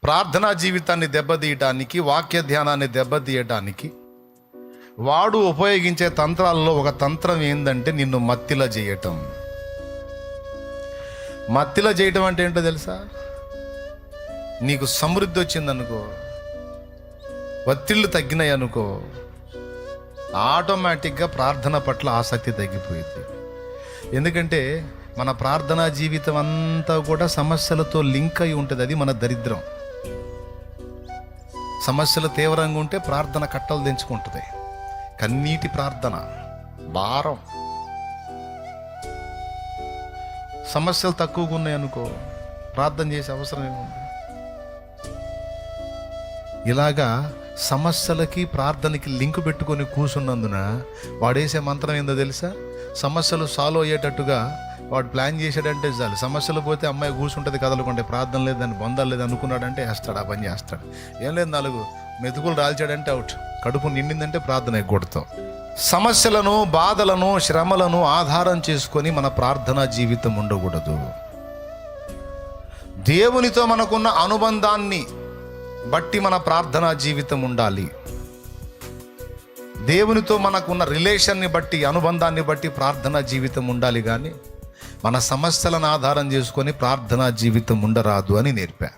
ప్రార్థనా జీవితాన్ని దెబ్బతీయటానికి, వాక్య ధ్యానాన్ని దెబ్బతీయటానికి వాడు ఉపయోగించే తంత్రాల్లో ఒక తంత్రం ఏంటంటే నిన్ను మత్తిల చేయటం. మత్తిల చేయటం అంటే ఏంటో తెలుసా? నీకు సమృద్ధి వచ్చిందనుకో, ఒత్తిళ్ళు తగ్గినాయి అనుకో, ఆటోమేటిక్గా ప్రార్థన పట్ల ఆసక్తి తగ్గిపోయింది. ఎందుకంటే మన ప్రార్థనా జీవితం అంతా కూడా సమస్యలతో లింక్ అయి ఉంటుంది. అది మన దరిద్రం. సమస్యలు తీవ్రంగా ఉంటే ప్రార్థన కట్టలు తెంచుకుంటుంది. కన్నీటి ప్రార్థన, భారం. సమస్యలు తక్కువగా ఉన్నాయి అనుకో, ప్రార్థన చేసే అవసరం ఏముంది? ఇలాగా సమస్యలకి ప్రార్థనకి లింకు పెట్టుకొని కూర్చున్నందున వాడేసే మంత్రం ఏందో తెలుసా? సమస్యలు సాల్వ్ అయ్యేటట్టుగా వాడు ప్లాన్ చేశాడంటే చాలు, సమస్యలు పోతే అమ్మాయి కూర్చుంటుంది కదలకుంటే, ప్రార్థన లేదు, దాన్ని బంధాలు లేదు అనుకున్నాడంటే వేస్తాడు, ఆ పని చేస్తాడు. ఏం లేదు, 4 మెతుకులు రాల్చాడంటే అవుట్. కడుపు నిండిందంటే ప్రార్థన ఎగ్గొడతాం. సమస్యలను, బాధలను, శ్రమలను ఆధారం చేసుకొని మన ప్రార్థనా జీవితం ఉండకూడదు. దేవునితో మనకున్న అనుబంధాన్ని బట్టి మన ప్రార్థనా జీవితం ఉండాలి. దేవునితో మనకున్న రిలేషన్ని బట్టి, అనుబంధాన్ని బట్టి ప్రార్థనా జీవితం ఉండాలి. కానీ మన సమస్యలను ఆధారం చేసుకొని ప్రార్థనా జీవితం ఉండరాదు అని నేర్పా.